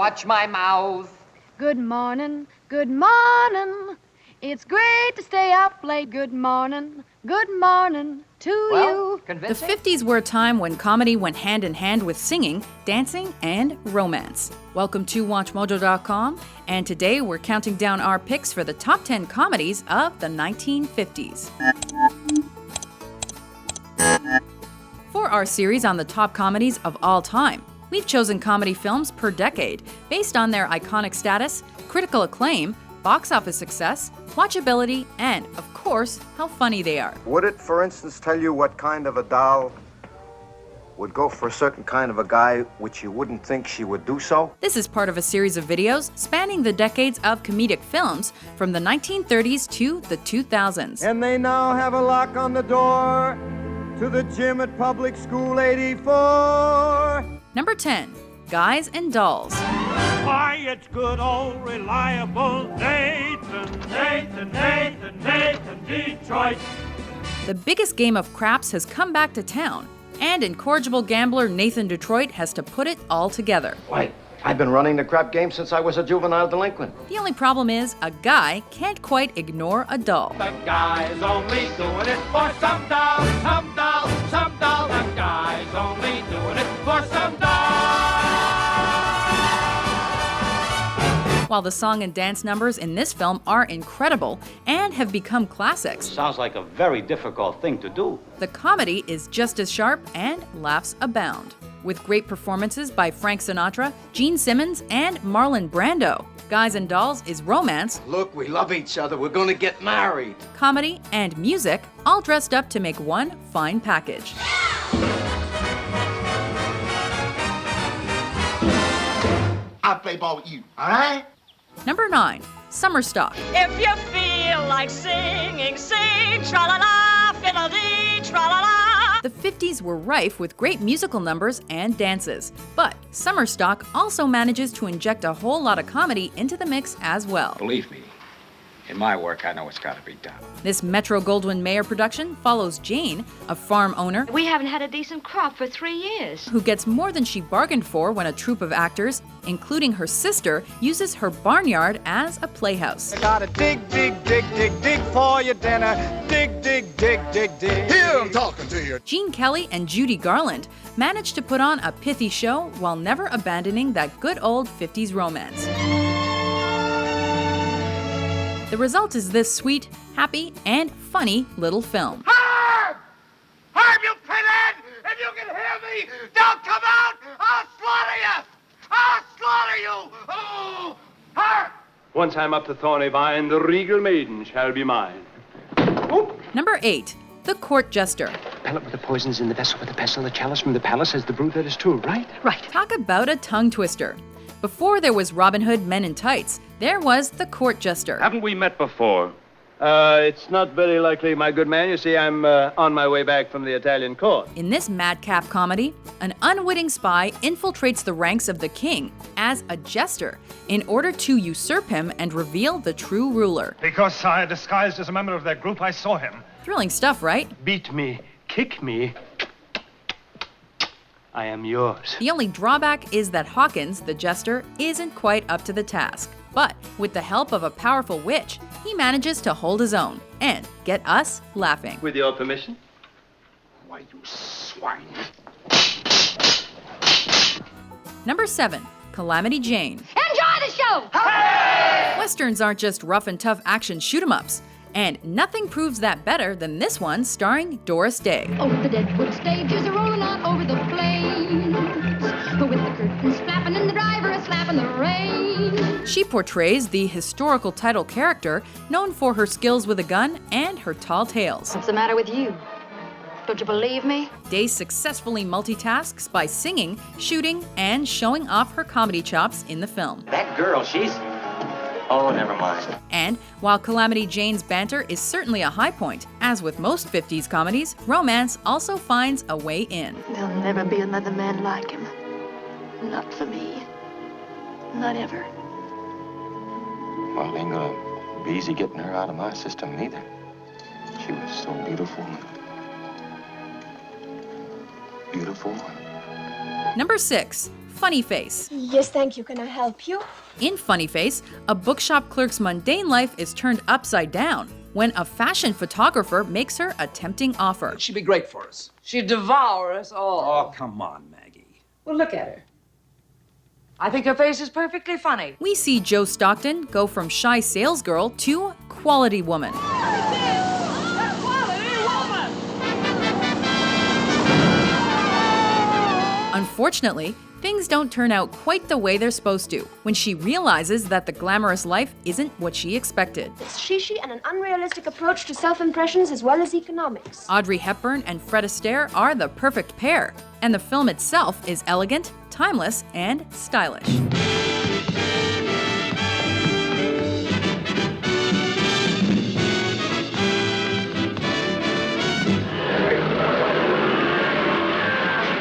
Watch my mouth. Good morning, good morning. It's great to stay up late. Good morning to you. The Convincing? 50s were a time when comedy went hand in hand with singing, dancing, and romance. Welcome to WatchMojo.com, and today we're counting down our picks for the top 10 comedies of the 1950s. For our series on the top comedies of all time, we've chosen comedy films per decade based on their iconic status, critical acclaim, box office success, watchability, and, of course, how funny they are. Would it, for instance, tell you what kind of a doll would go for a certain kind of a guy which you wouldn't think she would do so? This is part of a series of videos spanning the decades of comedic films from the 1930s to the 2000s. And they now have a lock on the door to the gym at Public School 84. Number 10, Guys and Dolls. Why, it's good old reliable Nathan, Detroit. The biggest game of craps has come back to town, and incorrigible gambler Nathan Detroit has to put it all together. Why, I've been running the crap game since I was a juvenile delinquent. The only problem is a guy can't quite ignore a doll. The guy's only doing it for some doll, some doll, some doll. The guy's only doing it for some doll. While the song and dance numbers in this film are incredible and have become classics, Sounds like a very difficult thing to do. the comedy is just as sharp and laughs abound. With great performances by Frank Sinatra, Gene Simmons, and Marlon Brando, Guys and Dolls is romance, Look, we love each other. We're going to get married. comedy, and music, all dressed up to make one fine package. I'll play ball with you, all right? Number 9, Summer Stock. If you feel like singing, sing, tra-la-la, fiddle-dee, tra-la-la. The 50s were rife with great musical numbers and dances, but Summer Stock also manages to inject a whole lot of comedy into the mix as well. Believe me, in my work, I know it's got to be done. This Metro-Goldwyn-Mayer production follows Jane, a farm owner We haven't had a decent crop for 3 years. who gets more than she bargained for when a troupe of actors, including her sister, uses her barnyard as a playhouse. I gotta dig for your dinner. Dig. Here I'm talking to you. Gene Kelly and Judy Garland managed to put on a pithy show while never abandoning that good old 50s romance. The result is this sweet, happy, and funny little film. Harv! Harv, you pinhead! If you can hear me, don't come out! I'll slaughter you! I'll slaughter you! Oh! Harv! Once I'm up the thorny vine, the regal maiden shall be mine. Number 8, The Court Jester. Pellet with the poisons in the vessel with the pestle, the chalice from the palace as the brew that is true, right? Right. Talk about a tongue twister. Before there was Robin Hood Men in Tights, there was The Court Jester. Haven't we met before? It's not very likely, my good man. You see, I'm on my way back from the Italian court. In this madcap comedy, an unwitting spy infiltrates the ranks of the king as a jester in order to usurp him and reveal the true ruler. Because, sire, disguised as a member of their group, I saw him. Thrilling stuff, right? Beat me, kick me. I am yours. The only drawback is that Hawkins, the jester, isn't quite up to the task. But with the help of a powerful witch, he manages to hold his own and get us laughing. With your permission? Why, you swine. Number 7, Calamity Jane. Enjoy the show! Westerns aren't just rough and tough action shoot-'em-ups, and nothing proves that better than this one starring Doris Day. Oh, the Deadwood stages are rolling on over the plains, with the curtains flapping and the driver a slapping the rain. She portrays the historical title character known for her skills with a gun and her tall tales. What's the matter with you? Don't you believe me? Day successfully multitasks by singing, shooting, and showing off her comedy chops in the film. That girl, she's... Oh, never mind. And while Calamity Jane's banter is certainly a high point, as with most 50s comedies, romance also finds a way in. There'll never be another man like him. Not for me. Not ever. Well, ain't gonna be easy getting her out of my system either. She was so beautiful. Beautiful. Number 6. Funny Face. Yes, thank you. Can I help you? In Funny Face, a bookshop clerk's mundane life is turned upside down when a fashion photographer makes her a tempting offer. She'd be great for us. She'd devour us all. Oh, come on, Maggie. Well, look at her. I think her face is perfectly funny. We see Joe Stockton go from shy salesgirl to quality woman. Unfortunately, things don't turn out quite the way they're supposed to when she realizes that the glamorous life isn't what she expected. It's shishi and an unrealistic approach to self-impressions as well as economics. Audrey Hepburn and Fred Astaire are the perfect pair, and the film itself is elegant, timeless, and stylish.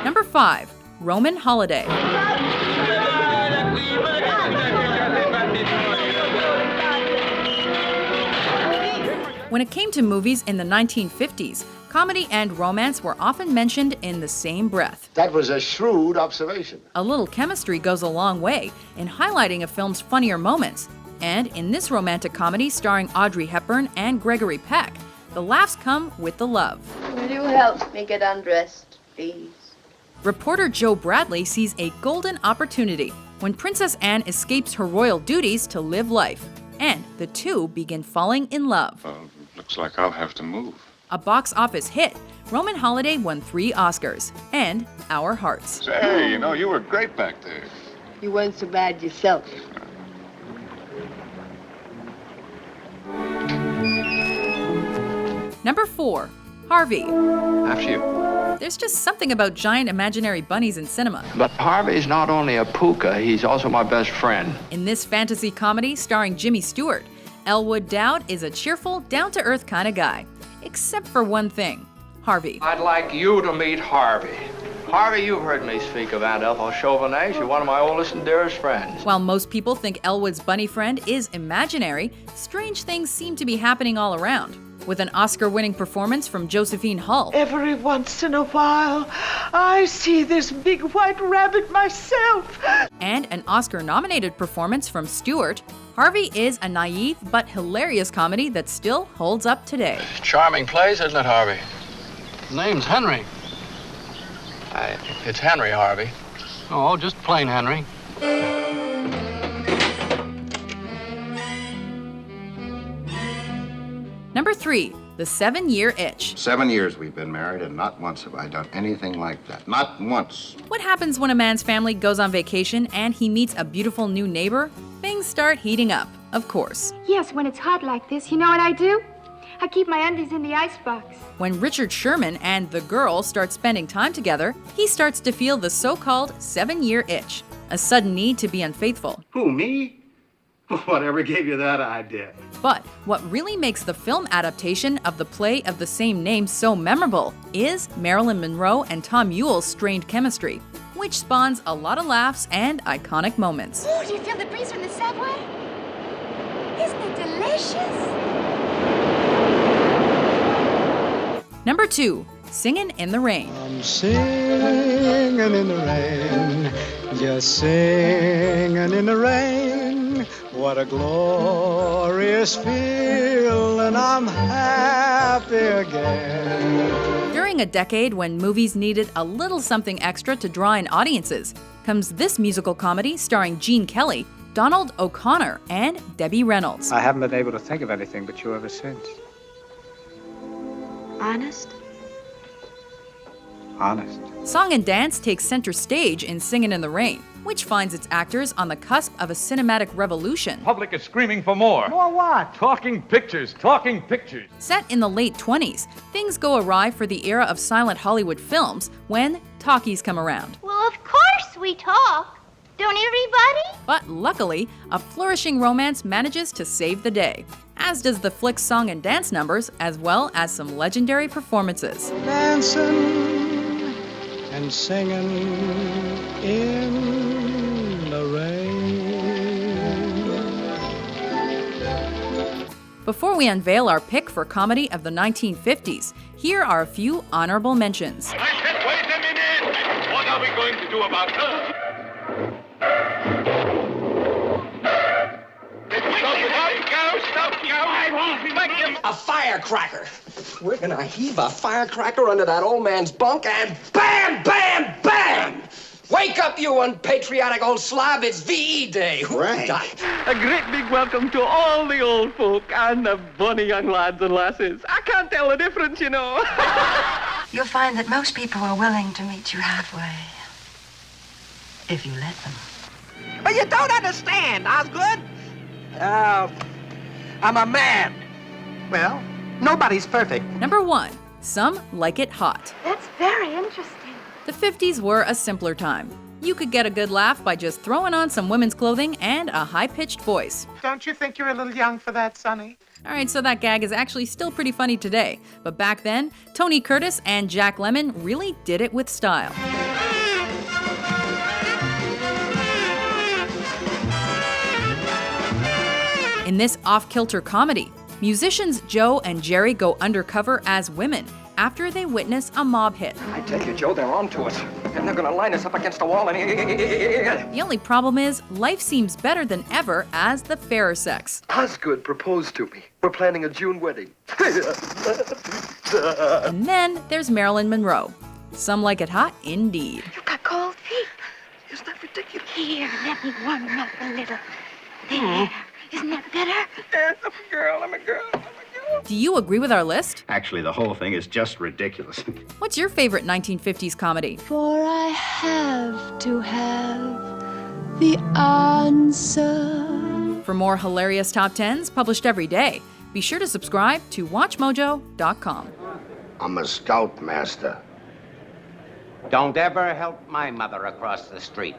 Number 5. Roman Holiday. When it came to movies in the 1950s, comedy and romance were often mentioned in the same breath. That was a shrewd observation. A little chemistry goes a long way in highlighting a film's funnier moments. And in this romantic comedy starring Audrey Hepburn and Gregory Peck, the laughs come with the love. Will you help me get undressed, please? Reporter Joe Bradley sees a golden opportunity when Princess Anne escapes her royal duties to live life, and the two begin falling in love. Looks like I'll have to move. A box office hit, Roman Holiday won 3 Oscars and our hearts. Say, you were great back there. You weren't so bad yourself. Number 4. Harvey. After you. There's just something about giant imaginary bunnies in cinema. But Harvey's not only a puka, he's also my best friend. In this fantasy comedy starring Jimmy Stewart, Elwood Dowd is a cheerful, down-to-earth kind of guy. Except for one thing, Harvey. I'd like you to meet Harvey. Harvey, you've heard me speak of Aunt Ethel Chauvenet. She's one of my oldest and dearest friends. While most people think Elwood's bunny friend is imaginary, strange things seem to be happening all around. With an Oscar-winning performance from Josephine Hull. Every once in a while, I see this big white rabbit myself. And an Oscar-nominated performance from Stewart, Harvey is a naive but hilarious comedy that still holds up today. Charming place, isn't it, Harvey? Name's Henry. It's Henry, Harvey. Oh, just plain Henry. Number 3, The 7-Year Itch. 7 years we've been married, and not once have I done anything like that. Not once. What happens when a man's family goes on vacation and he meets a beautiful new neighbor? Things start heating up, of course. Yes, when it's hot like this, you know what I do? I keep my undies in the icebox. When Richard Sherman and the girl start spending time together, he starts to feel the so-called 7-year itch, a sudden need to be unfaithful. Who, me? Whatever gave you that idea? But what really makes the film adaptation of the play of the same name so memorable is Marilyn Monroe and Tom Ewell's strained chemistry, which spawns a lot of laughs and iconic moments. Oh, do you feel the breeze from the subway? Isn't it delicious? Number 2, Singin' in the Rain. I'm singing in the rain, just singing in the rain. What a glorious feeling, I'm happy again. During a decade when movies needed a little something extra to draw in audiences, comes this musical comedy starring Gene Kelly, Donald O'Connor, and Debbie Reynolds. I haven't been able to think of anything but you ever since. Honest? Honest. Song and dance takes center stage in Singin' in the Rain, which finds its actors on the cusp of a cinematic revolution. Public is screaming for more. More what? Talking pictures, talking pictures. Set in the late 20s, things go awry for the era of silent Hollywood films when talkies come around. Well, of course we talk. Don't everybody? But luckily, a flourishing romance manages to save the day, as does the flick's song and dance numbers, as well as some legendary performances. Dancing and singing in the rain. Before we unveil our pick for comedy of the 1950s, here are a few honorable mentions. Wait a minute! What are we going to do about her? A firecracker. We're gonna heave a firecracker under that old man's bunk and bam, bam, bam! Wake up, you unpatriotic old slob. It's VE Day. Right. A great big welcome to all the old folk and the bonny young lads and lasses. I can't tell the difference, you know. You'll find that most people are willing to meet you halfway. If you let them. But you don't understand, Osgood. I'm a man. Well, nobody's perfect. Number 1. Some like it hot. That's very interesting. The 50s were a simpler time. You could get a good laugh by just throwing on some women's clothing and a high-pitched voice. Don't you think you're a little young for that, Sonny? Alright, so that gag is actually still pretty funny today. But back then, Tony Curtis and Jack Lemmon really did it with style. In this off-kilter comedy, musicians Joe and Jerry go undercover as women after they witness a mob hit. I tell you, Joe, they're on to us. And they're gonna line us up against the wall and... The only problem is, life seems better than ever as the fairer sex. Osgood proposed to me. We're planning a June wedding. And then there's Marilyn Monroe. Some like it hot indeed. You've got cold feet. Isn't that ridiculous? Here, let me warm you up a little. There. Isn't that better? I'm a girl, I'm a girl. Do you agree with our list? Actually, the whole thing is just ridiculous. What's your favorite 1950s comedy? For I have to have the answer. For more hilarious top 10s published every day, be sure to subscribe to WatchMojo.com. I'm a scoutmaster. Don't ever help my mother across the street.